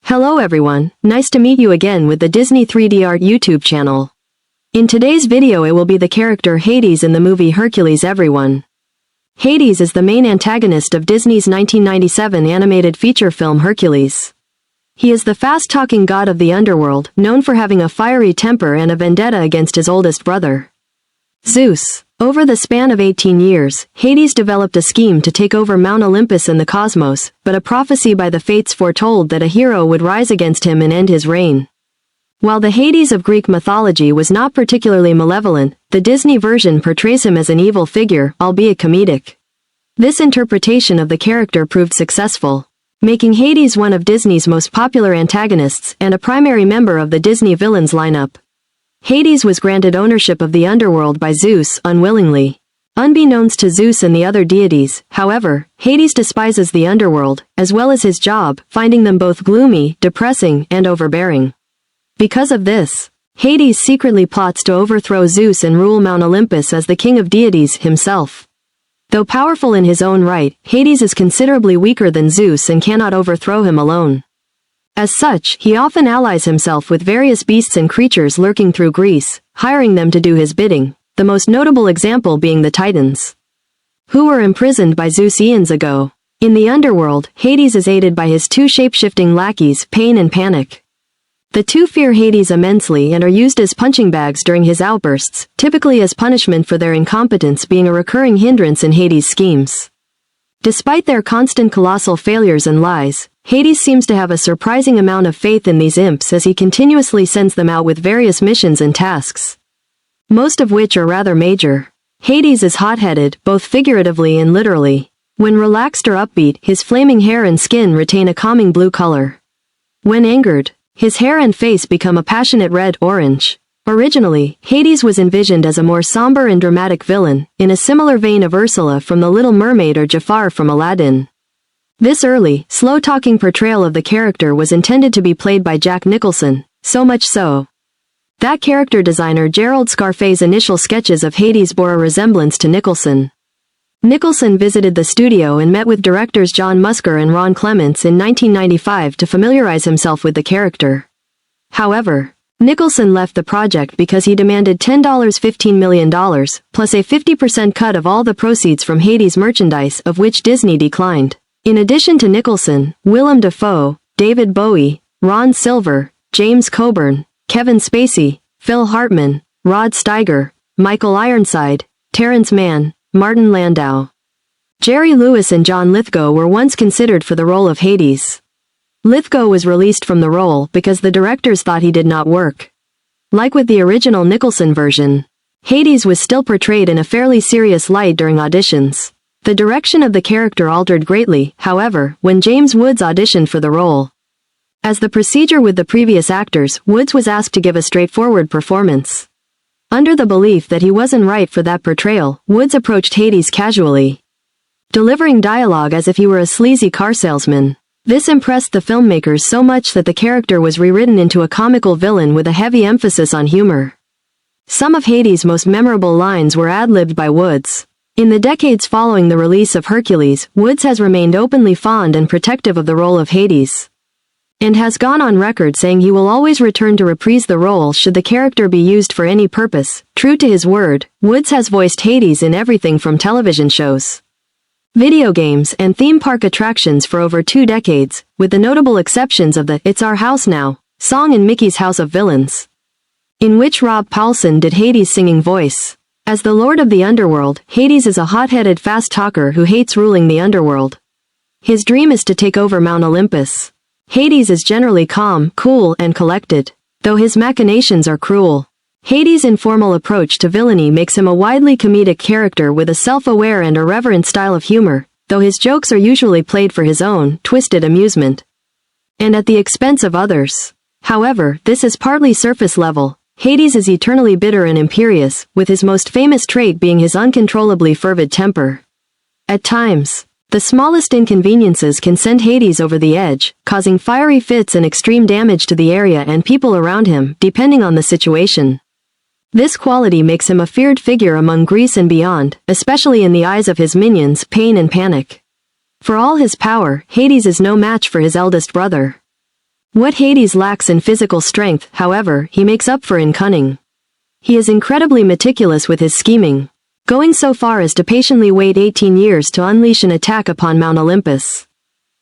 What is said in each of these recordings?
Hello everyone, nice to meet you again with the Disney 3D Art YouTube channel. In today's video it will be the character Hades in the movie Hercules everyone. Hades is the main antagonist of Disney's 1997 animated feature film Hercules. He is the fast-talking god of the underworld, known for having a fiery temper and a vendetta against his oldest brother, Zeus. Over the span of 18 years, Hades developed a scheme to take over Mount Olympus and the cosmos, but a prophecy by the fates foretold that a hero would rise against him and end his reign. While the Hades of Greek mythology was not particularly malevolent, the Disney version portrays him as an evil figure, albeit comedic. This interpretation of the character proved successful, making Hades one of Disney's most popular antagonists and a primary member of the Disney villains lineup. Hades was granted ownership of the underworld by Zeus unwillingly. Unbeknownst to Zeus and the other deities, however, Hades despises the underworld, as well as his job, finding them both gloomy, depressing, and overbearing. Because of this, Hades secretly plots to overthrow Zeus and rule Mount Olympus as the king of deities himself. Though powerful in his own right, Hades is considerably weaker than Zeus and cannot overthrow him alone. As such, he often allies himself with various beasts and creatures lurking through Greece, hiring them to do his bidding, the most notable example being the Titans, who were imprisoned by Zeus eons ago. In the underworld, Hades is aided by his two shape-shifting lackeys, Pain and Panic. The two fear Hades immensely and are used as punching bags during his outbursts, typically as punishment for their incompetence being a recurring hindrance in Hades' schemes. Despite their constant colossal failures and lies, Hades seems to have a surprising amount of faith in these imps as he continuously sends them out with various missions and tasks, most of which are rather major. Hades is hot-headed, both figuratively and literally. When relaxed or upbeat, his flaming hair and skin retain a calming blue color. When angered, his hair and face become a passionate red-orange. Originally, Hades was envisioned as a more somber and dramatic villain, in a similar vein of Ursula from The Little Mermaid or Jafar from Aladdin. This early, slow-talking portrayal of the character was intended to be played by Jack Nicholson, so much so that character designer Gerald Scarfe's initial sketches of Hades bore a resemblance to Nicholson. Nicholson visited the studio and met with directors John Musker and Ron Clements in 1995 to familiarize himself with the character. However, Nicholson left the project because he demanded $15 million, plus a 50% cut of all the proceeds from Hades merchandise, of which Disney declined. In addition to Nicholson, Willem Dafoe, David Bowie, Ron Silver, James Coburn, Kevin Spacey, Phil Hartman, Rod Steiger, Michael Ironside, Terrence Mann, Martin Landau, Jerry Lewis and John Lithgow were once considered for the role of Hades. Lithgow was released from the role because the directors thought he did not work. Like with the original Nicholson version, Hades was still portrayed in a fairly serious light during auditions. The direction of the character altered greatly, however, when James Woods auditioned for the role. As the procedure with the previous actors, Woods was asked to give a straightforward performance. Under the belief that he wasn't right for that portrayal, Woods approached Hades casually, delivering dialogue as if he were a sleazy car salesman. This impressed the filmmakers so much that the character was rewritten into a comical villain with a heavy emphasis on humor. Some of Hades' most memorable lines were ad-libbed by Woods. In the decades following the release of Hercules, Woods has remained openly fond and protective of the role of Hades, and has gone on record saying he will always return to reprise the role should the character be used for any purpose. True to his word, Woods has voiced Hades in everything from television shows, video games, and theme park attractions for over 2 decades, with the notable exceptions of the "It's Our House Now" song in Mickey's House of Villains, in which Rob Paulsen did Hades' singing voice. As the Lord of the Underworld, Hades is a hot-headed fast talker who hates ruling the underworld. His dream is to take over Mount Olympus. Hades is generally calm, cool, and collected, though his machinations are cruel. Hades' informal approach to villainy makes him a widely comedic character with a self-aware and irreverent style of humor, though his jokes are usually played for his own twisted amusement, and at the expense of others. However, this is partly surface level. Hades is eternally bitter and imperious, with his most famous trait being his uncontrollably fervid temper. At times, the smallest inconveniences can send Hades over the edge, causing fiery fits and extreme damage to the area and people around him, depending on the situation. This quality makes him a feared figure among Greece and beyond, especially in the eyes of his minions, Pain and Panic. For all his power, Hades is no match for his eldest brother. What Hades lacks in physical strength, however, he makes up for in cunning. He is incredibly meticulous with his scheming, going so far as to patiently wait 18 years to unleash an attack upon Mount Olympus.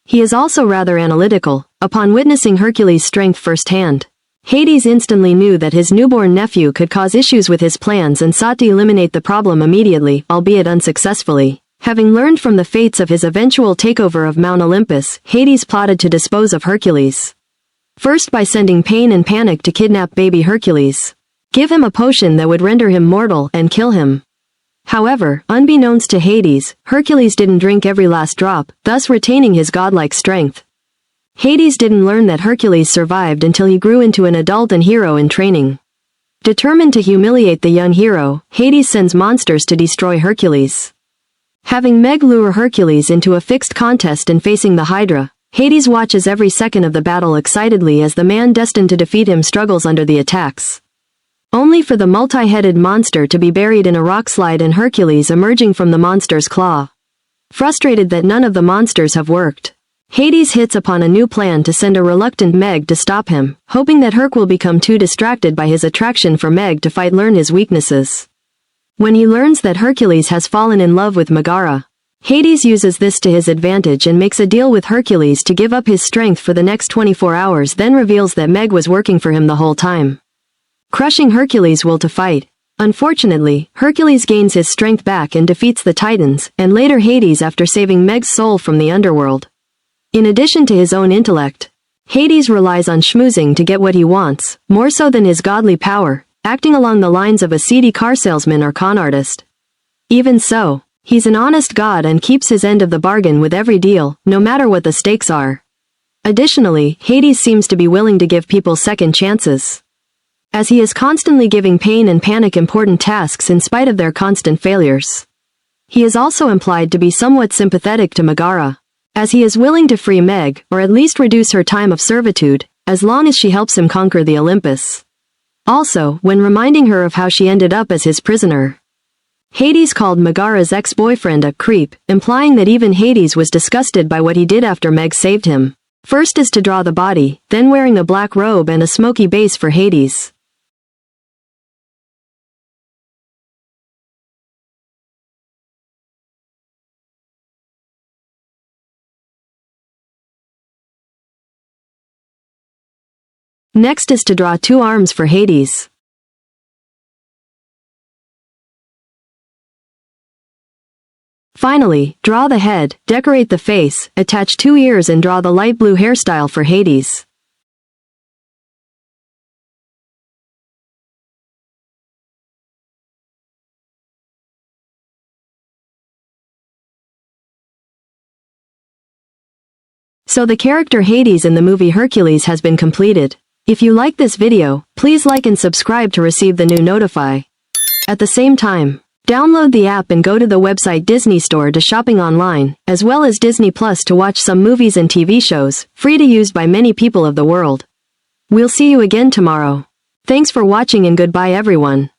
He is also rather analytical. Upon witnessing Hercules' strength firsthand, Hades instantly knew that his newborn nephew could cause issues with his plans and sought to eliminate the problem immediately, albeit unsuccessfully. Having learned from the fates of his eventual takeover of Mount Olympus, Hades plotted to dispose of Hercules. First by sending Pain and Panic to kidnap baby Hercules, give him a potion that would render him mortal, and kill him. However, unbeknownst to Hades, Hercules didn't drink every last drop, thus retaining his godlike strength. Hades didn't learn that Hercules survived until he grew into an adult and hero in training. Determined to humiliate the young hero, Hades sends monsters to destroy Hercules. Having Meg lure Hercules into a fixed contest and facing the Hydra, Hades watches every second of the battle excitedly as the man destined to defeat him struggles under the attacks. Only for the multi-headed monster to be buried in a rockslide and Hercules emerging from the monster's claw. Frustrated that none of the monsters have worked, Hades hits upon a new plan to send a reluctant Meg to stop him, hoping that Herc will become too distracted by his attraction for Meg to learn his weaknesses. When he learns that Hercules has fallen in love with Megara, Hades uses this to his advantage and makes a deal with Hercules to give up his strength for the next 24 hours, then reveals that Meg was working for him the whole time. Crushing Hercules' will to fight. Unfortunately, Hercules gains his strength back and defeats the Titans, and later Hades after saving Meg's soul from the underworld. In addition to his own intellect, Hades relies on schmoozing to get what he wants, more so than his godly power, acting along the lines of a seedy car salesman or con artist. Even so, he's an honest god and keeps his end of the bargain with every deal, no matter what the stakes are. Additionally, Hades seems to be willing to give people second chances, as he is constantly giving Pain and Panic important tasks in spite of their constant failures. He is also implied to be somewhat sympathetic to Megara, as he is willing to free Meg, or at least reduce her time of servitude, as long as she helps him conquer the Olympus. Also, when reminding her of how she ended up as his prisoner, Hades called Megara's ex-boyfriend a creep, implying that even Hades was disgusted by what he did after Meg saved him. First is to draw the body, then wearing a black robe and a smoky base for Hades. Next is to draw 2 arms for Hades. Finally, draw the head, decorate the face, attach 2 ears and draw the light blue hairstyle for Hades. So the character Hades in the movie Hercules has been completed. If you like this video, please like and subscribe to receive the new notify. At the same time, download the app and go to the website DisneyStore to shopping online, as well as Disney Plus to watch some movies and TV shows, free to use by many people of the world. We'll see you again tomorrow. Thanks for watching and goodbye everyone.